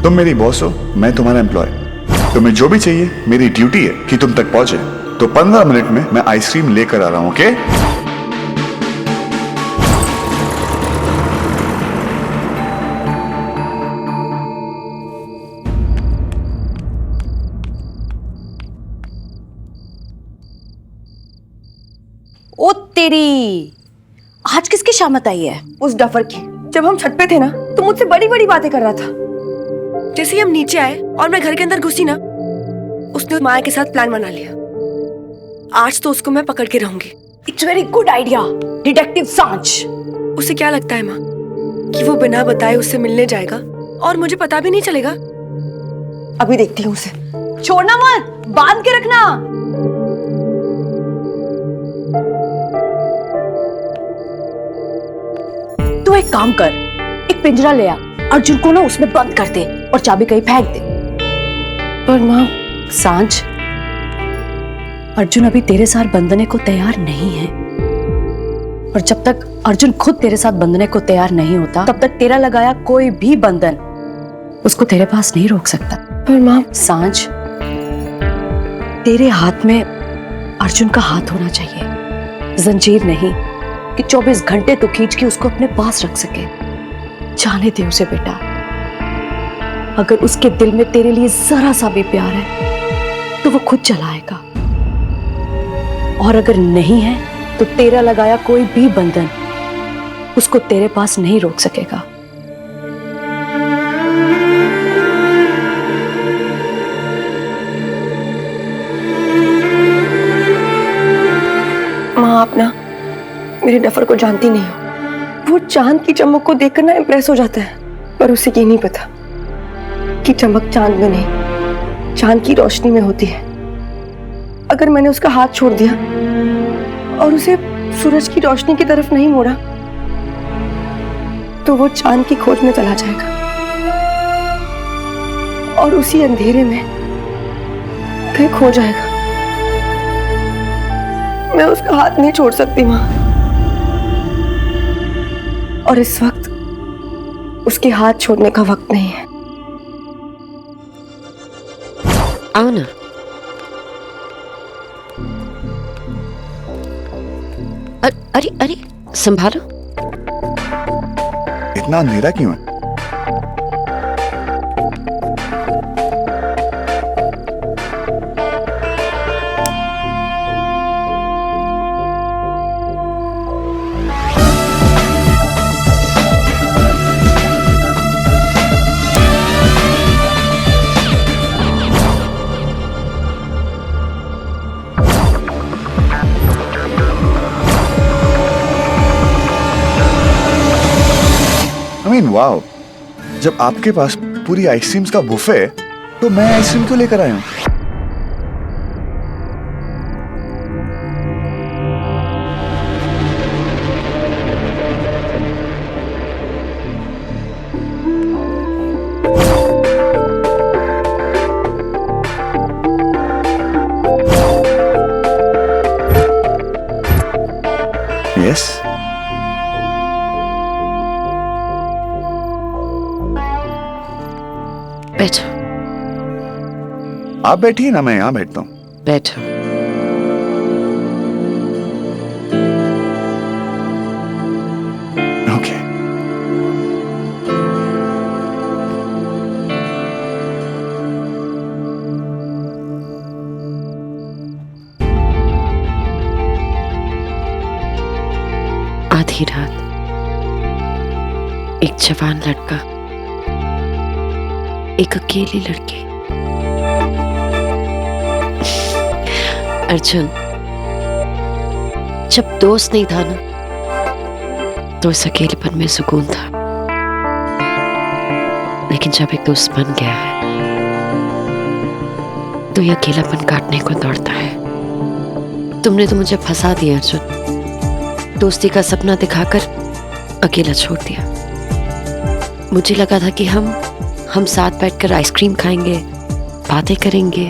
तुम मेरी बॉस हो, मैं तुम्हारा एम्प्लॉय। तुम्हें जो भी चाहिए, मेरी ड्यूटी है कि तुम तक पहुंचे। तो 15 मिनट में मैं आइसक्रीम लेकर आ रहा हूं, ओके? ओ तेरी, आज किसकी शामत आई है? उस डफर की। जब हम छत पे थे ना तो मुझसे बड़ी बड़ी बातें कर रहा था। जैसे ही हम नीचे आए और मैं घर के अंदर घुसी ना, उसने माया के साथ प्लान बना लिया। आज तो उसको मैं पकड़ के रहूंगी। It's very good idea, detective सांच। उसे क्या लगता है माँ कि वो बिना बताए उससे मिलने जाएगा और मुझे पता भी नहीं चलेगा? अभी देखती हूँ उसे। छोड़ना मत, बांध के रखना। तू एक काम कर, एक पिंजरा ले आ, अर्जुन को ना उसमें बंद कर दे और चाबी कहीं फेंक दे। पर माँ, सांझ, अर्जुन अभी तेरे साथ बंधने को तैयार नहीं है, और जब तक अर्जुन खुद तेरे साथ बंधने को तैयार नहीं होता तब तक तेरा लगाया कोई भी बंधन उसको तेरे पास नहीं रोक सकता। पर माँ, सांझ, तेरे हाथ में अर्जुन का हाथ होना चाहिए, जंजीर नहीं कि 24 घंटे तो खींच के उसको अपने पास रख सके। जाने दे उसे बेटा। अगर उसके दिल में तेरे लिए जरा सा भी प्यार है तो वो खुद चला आएगा, और अगर नहीं है तो तेरा लगाया कोई भी बंधन उसको तेरे पास नहीं रोक सकेगा। माँ, आप ना मेरे डफर को जानती नहीं हो। वो चांद की चमक को देखकर ना इम्प्रेस हो जाता है, पर उसे ये नहीं पता कि चमक चांद में नहीं, चांद की रोशनी में होती है। अगर मैंने उसका हाथ छोड़ दिया और उसे सूरज की रोशनी की तरफ नहीं मोड़ा तो वो चांद की खोज में चला जाएगा, और उसी अंधेरे में कहीं खो जाएगा। मैं उसका हाथ नहीं छोड़ सकती माँ, और इस वक्त उसके हाथ छोड़ने का वक्त नहीं है। आओ ना। अरे अरे, संभालो। इतना अंधेरा क्यों है? वाओ, जब आपके पास पूरी आइसक्रीम्स का बुफे है तो मैं आइसक्रीम क्यों लेकर आया हूं? यस, बैठो। आप बैठिए ना, मैं यहां बैठता हूं। बैठो। ओके। आधी रात एक जवान लड़का, एक अकेली लड़की। अर्जुन, जब दोस्त नहीं था ना तो इस अकेलेपन में सुकून था, लेकिन जब एक दोस्त बन गया है तो ये अकेलापन काटने को दौड़ता है। तुमने तो मुझे फंसा दिया अर्जुन, दोस्ती का सपना दिखाकर अकेला छोड़ दिया। मुझे लगा था कि हम साथ बैठकर आइसक्रीम खाएंगे, बातें करेंगे।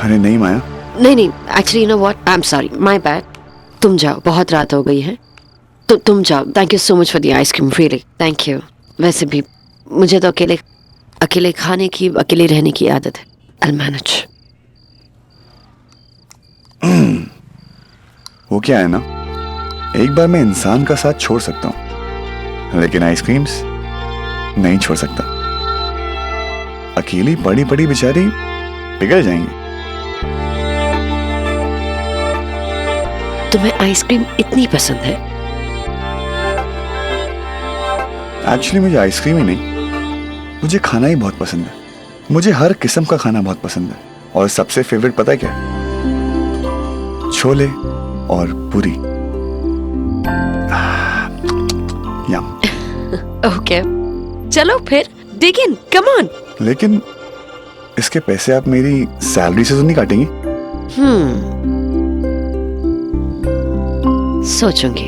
अरे नहीं माया, नहीं, actually you know what, I am sorry, my bad. तुम जाओ, बहुत रात हो गई है, तो तुम जाओ। Thank you so much for the ice cream, really thank you. वैसे भी मुझे तो अकेले खाने की, अकेले रहने की आदत है। I will manage. वो क्या है ना, एक बार मैं इंसान का साथ छोड़ सकता हूं, लेकिन आइसक्रीम्स नहीं छोड़ सकता। अकेली बड़ी बड़ी बेचारी पिघल जाएंगी। तुम्हें आइसक्रीम इतनी पसंद है? एक्चुअली मुझे आइसक्रीम ही नहीं, मुझे खाना ही बहुत पसंद है। मुझे हर किस्म का खाना बहुत पसंद है, और सबसे फेवरेट पता है क्या? छोले और पूरी। यम। ओके, चलो फिर डिग इन, कम ऑन। लेकिन इसके पैसे आप मेरी सैलरी से तो नहीं काटेंगी? सोचूंगी।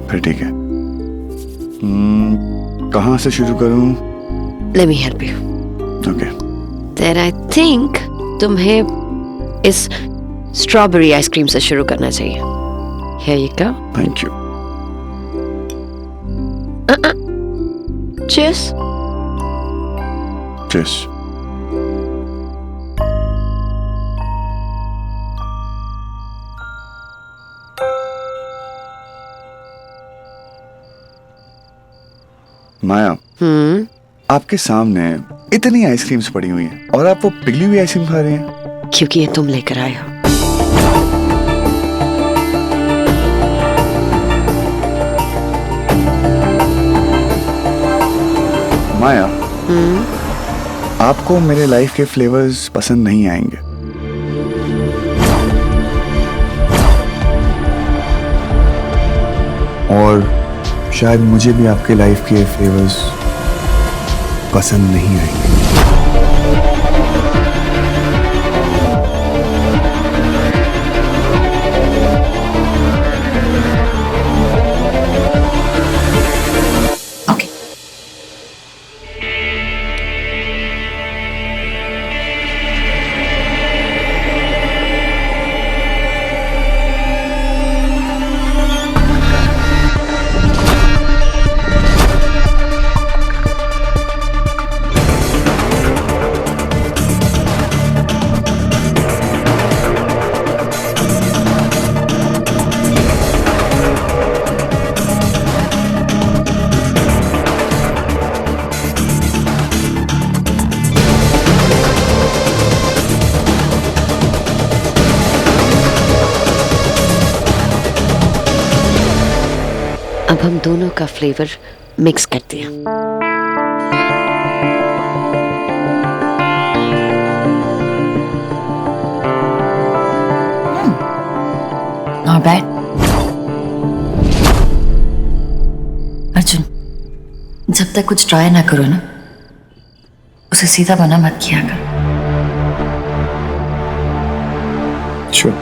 फिर ठीक है। कहाँ से शुरू करूं? Let me help you. Okay. Then I think तुम्हें इस स्ट्रॉबेरी आइसक्रीम से शुरू करना चाहिए। Here you go. Thank you. Cheers. Cheers. Maya, आपके सामने इतनी आइसक्रीम्स पड़ी हुई हैं और आप वो पिघली हुई आइसक्रीम खा रही हैं। क्योंकि ये तुम लेकर आए हो। माया, आपको मेरे लाइफ के फ्लेवर्स पसंद नहीं आएंगे। और शायद मुझे भी आपके लाइफ के फ्लेवर्स पसंद नहीं आएंगे। ओके। अब हम दोनों का फ्लेवर मिक्स करते हैं। Not bad. अर्जुन, जब तक कुछ ट्राई ना करो ना, उसे सीधा बना मत किया कर। Sure.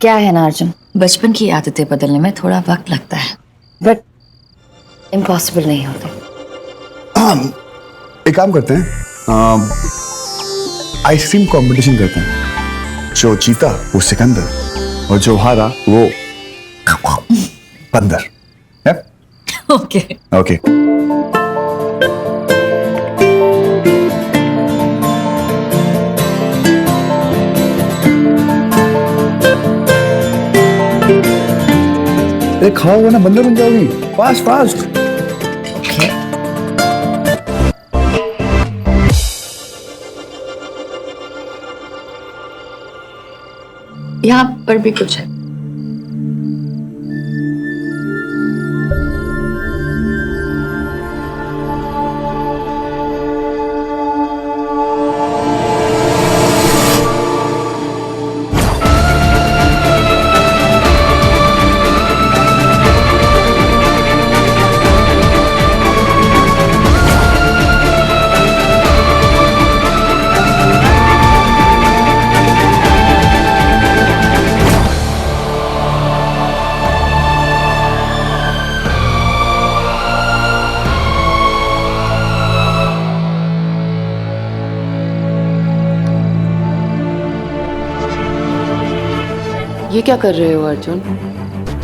क्या है ना अर्जुन, बचपन की आदतें बदलने में थोड़ा वक्त लगता है, बट इम्पॉसिबल नहीं होता। एक काम करते हैं, आइसक्रीम कंपटीशन करते हैं। जो जीता वो सिकंदर और जो हारा वो बंदर। ओके। ओके। अरे खाओगे ना, बंदर बन जाओगी। Fast fast. ओके। यहाँ पर भी कुछ है। ये क्या कर रहे हो अर्जुन?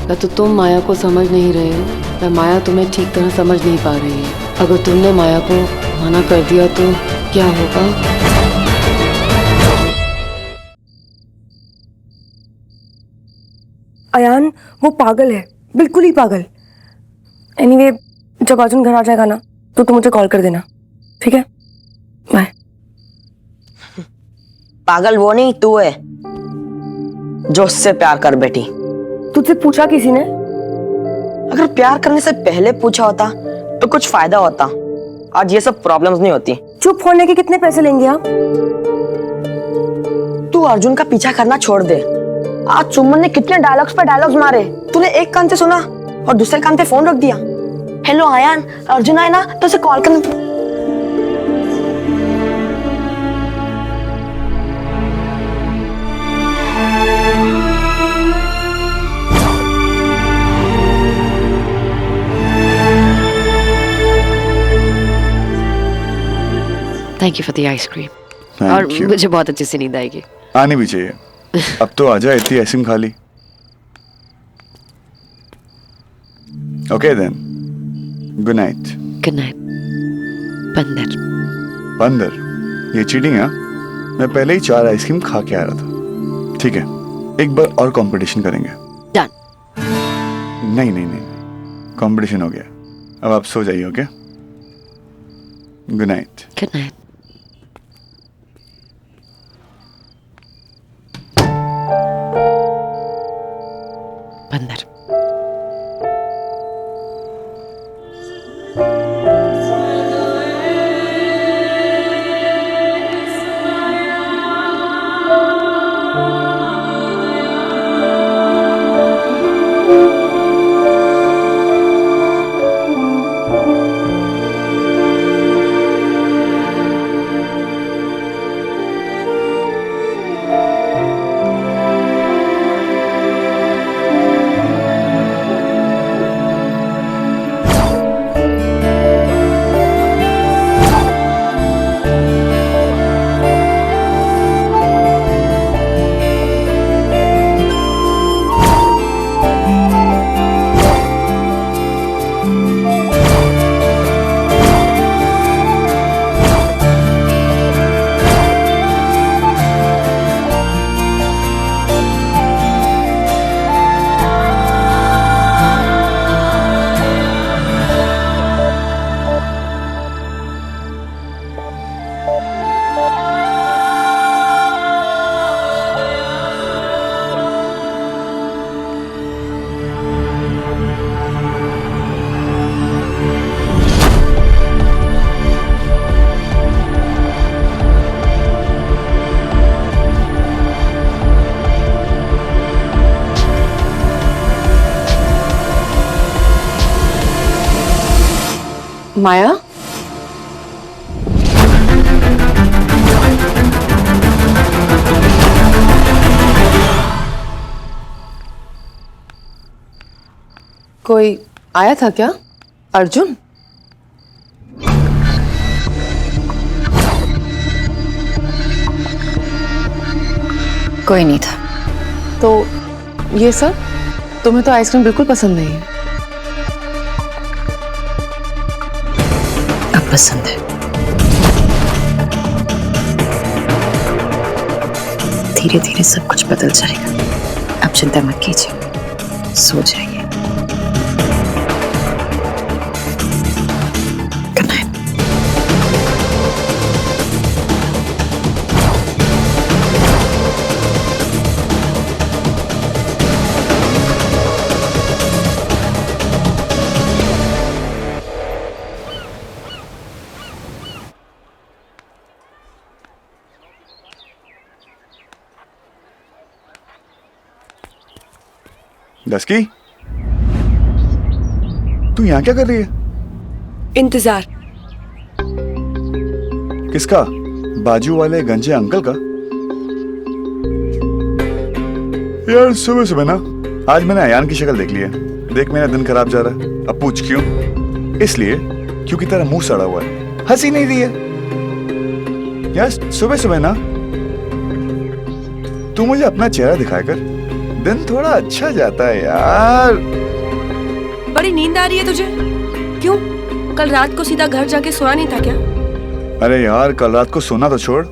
या तो तुम माया को समझ नहीं रहे हो या माया तुम्हें ठीक तरह समझ नहीं पा रही है। अगर तुमने माया को मना कर दिया तो क्या होगा? अयान वो पागल है, बिल्कुल ही पागल। एनीवे, जब अर्जुन घर आ जाएगा ना तो तुम मुझे कॉल कर देना, ठीक है? बाय। पागल वो नहीं तू है जो उससे प्यार कर बैठी। तुझसे पूछा किसी ने? अगर प्यार करने से पहले पूछा होता तो कुछ फायदा होता। आज ये सब प्रॉब्लम्स नहीं होती। चुप होने के कितने पैसे लेंगे आप? तू अर्जुन का पीछा करना छोड़ दे। आज सुमन ने कितने डायलॉग्स पे डायलॉग्स मारे। तूने एक कान से सुना और दूसरे कान पे फोन रख दिया। हेलो आयान, अर्जुन आए ना तो उसे कॉल करना। Thank you for the ice cream. Thank और you. मुझे बहुत अच्छी सी नींद आएगी। आनी भी चाहिए। अब तो आजा, इतनी आइसक्रीम खा ली। Okay then, good night. Good night. बंदर। बंदर? ये चीटिंग है? मैं पहले ही 4 आइसक्रीम खा के आ रहा था। ठीक है, एक बार और कंपटीशन करेंगे। डन। नहीं नहीं नहीं, कंपटीशन हो गया। अब आप सो जाइए। Okay, good night. Good night. बंदर। माया, कोई आया था क्या? अर्जुन? कोई नहीं था। तो ये सब? तुम्हें तो आइसक्रीम बिल्कुल पसंद नहीं है। अब पसंद है। धीरे धीरे सब कुछ बदल जाएगा। अब चिंता मत कीजिए, सो जाइए। Good night. डस्की, तू यहाँ क्या कर रही है? इंतजार। किसका? बाजू वाले गंजे अंकल का? यार सुबह सुबह ना आज मैंने अयान की शक्ल देख ली है। देख मेरा दिन खराब जा रहा है। अब पूछ क्यों? इसलिए क्योंकि तेरा मुंह सड़ा हुआ है, हंसी नहीं रही है। यार सुबह सुबह ना तू मुझे अपना चेहरा दिखाया कर। दिन थोड़ा अच्छा जाता है यार। बड़ी नींद आ रही है तुझे? क्यों? कल रात को सीधा घर जाके सोया नहीं था क्या? अरे यार कल रात को सोना तो छोड़,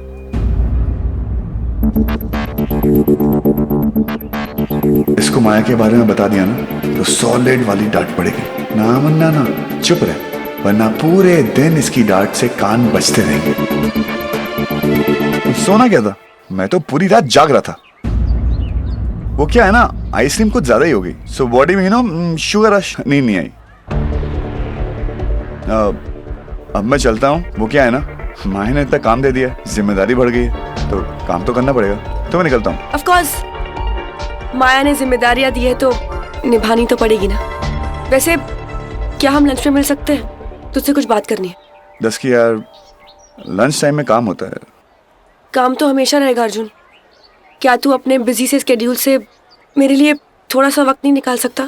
इसको माया के बारे में बता दिया ना तो सॉलिड वाली डांट पड़ेगी। ना मन्ना ना, चुप रहे वरना पूरे दिन इसकी डांट से कान बजते रहेंगे। सोना क्या था, मैं तो पूरी रात जाग रहा था। वो क्या है ना, आइसक्रीम कुछ ज्यादा ही हो गई, सो बॉडी में शुगर रश नींद नहीं आई। अब मैं चलता हूँ। वो क्या है ना, माया ने इतना काम दे दिया, जिम्मेदारी बढ़ गई है, तो काम तो करना पड़ेगा। तो मैं निकलता हूँ। ऑफ कोर्स, माया ने जिम्मेदारियां दी है तो निभानी तो पड़ेगी ना। वैसे क्या हम लंच पे मिल सकते हैं? तुझसे कुछ बात करनी है। 10 की यार, लंच टाइम में काम होता है। काम तो हमेशा रहेगा अर्जुन। क्या तू अपने बिजी से स्केड्यूल से मेरे लिए थोड़ा सा वक्त नहीं निकाल सकता?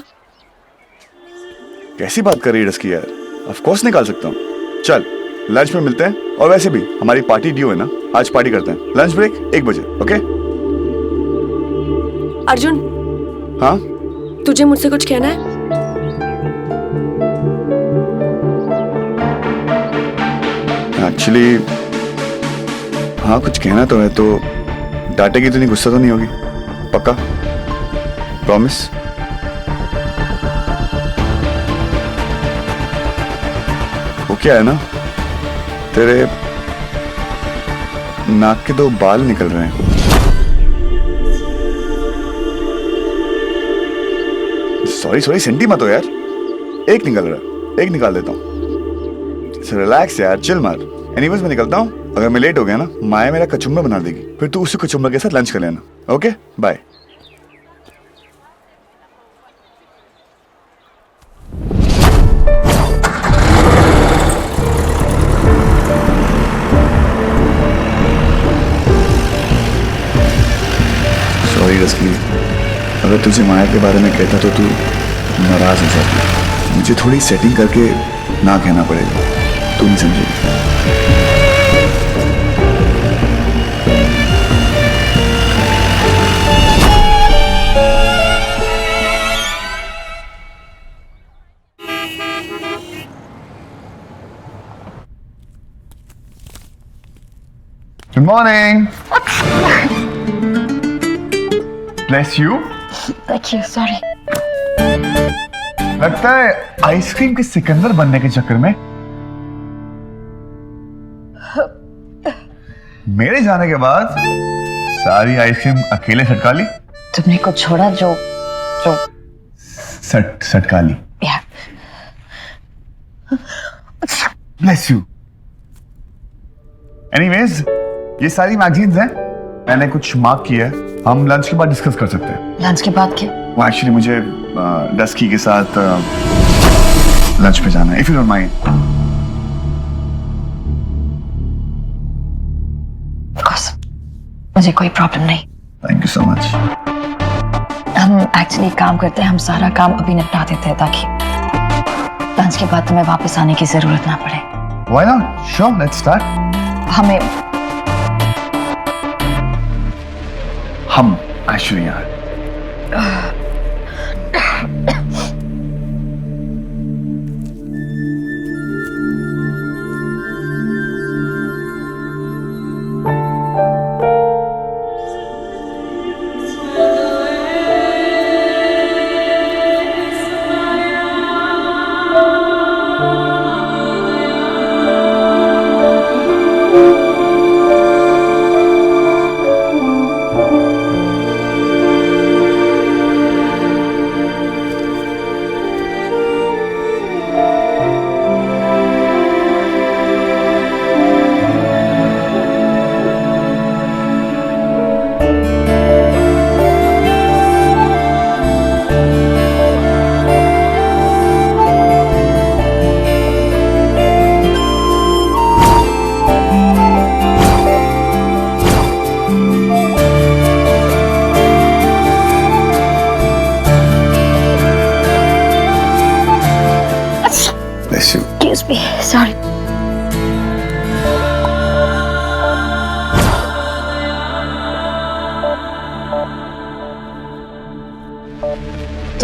कैसी बात कर रही है 10 की यार, ऑफ कोर्स निकाल सकता हूँ। चल लंच में मिलते हैं, और वैसे भी हमारी पार्टी ड्यू है ना, आज पार्टी करते हैं। लंच ब्रेक 1 बजे, ओके? अर्जुन, हाँ तुझे मुझसे कुछ कहना है? एक्चुअली हाँ, कुछ कहना तो है। तो डांटेगी तो नहीं, गुस्सा तो नहीं होगी? पक्का? प्रॉमिस? वो क्या है ना, तेरे नाक के 2 बाल निकल रहे हैं। सॉरी सेंटी मत हो यार, एक निकल रहा, एक निकाल देता हूँ। रिलैक्स यार, चिल मार। एनीवेज मैं निकलता हूँ। अगर मैं लेट हो गया ना, माया मेरा कचुम्बर बना देगी, फिर तू उसी कचुम्बर के साथ लंच कर लेना, ओके? बाय। सॉरी रस्की, अगर तुझे माया के बारे में कहता तो तू नाराज हो जाती। मुझे थोड़ी सेटिंग करके ना कहना पड़ेगा, तू नहीं समझेगी। Good morning. Bless you. Thank you, sorry. लगता है आइसक्रीम के सिकंदर बनने के चक्कर में मेरे जाने के बाद सारी आइसक्रीम अकेले सटका ली। तुमने कुछ छोड़ा जो सटका ली। या Bless you. Anyways, ये सारी मैगजीन्स हैं, मैंने कुछ मार्क किया है। हम लंच के बाद डिस्कस कर सकते हैं। लंच के बाद के? वो एक्चुअली मुझे डस्की के साथ लंच पे जाना है, if you don't mind. Of course, मुझे कोई प्रॉब्लम नहीं। Thank you so much. हम एक्चुअली काम करते हैं, हम सारा काम अभी निपटा देते हैं ताकि लंच के बाद तुम्हें वापस आने की जरूरत ना पड़े। Why not? Sure, let's start. हम एक्चुअली यार Excuse me, sorry.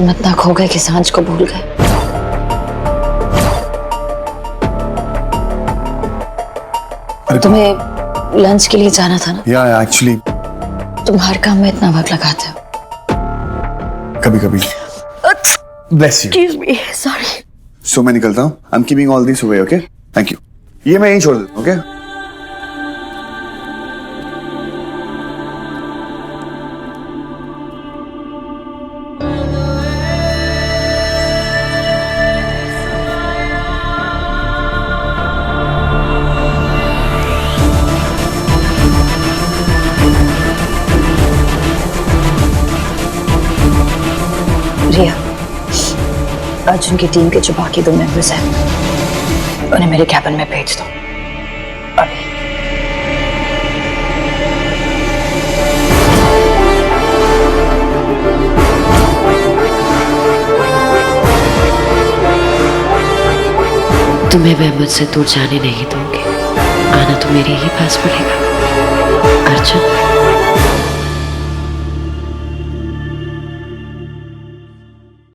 तुम इतना खो गए कि सांझ को भूल गए। तुम्हें लंच के लिए जाना था ना? या एक्चुअली तुम हर काम में इतना वक्त लगाते हो। कभी कभी। Bless you. Excuse me, sorry. सो मैं निकलता हूँ। I am keeping all this away, okay? Thank you. ये मैं यहीं छोड़ देता हूँ, ओके? रिया, अर्जुन की टीम के जो बाकी 2 मेंबर्स हैं उन्हें मेरे कैबिन में भेज दो अभी। तुम्हें मैं मुझसे दूर जाने नहीं दूंगी। आना तो मेरे ही पास पड़ेगा अर्जुन।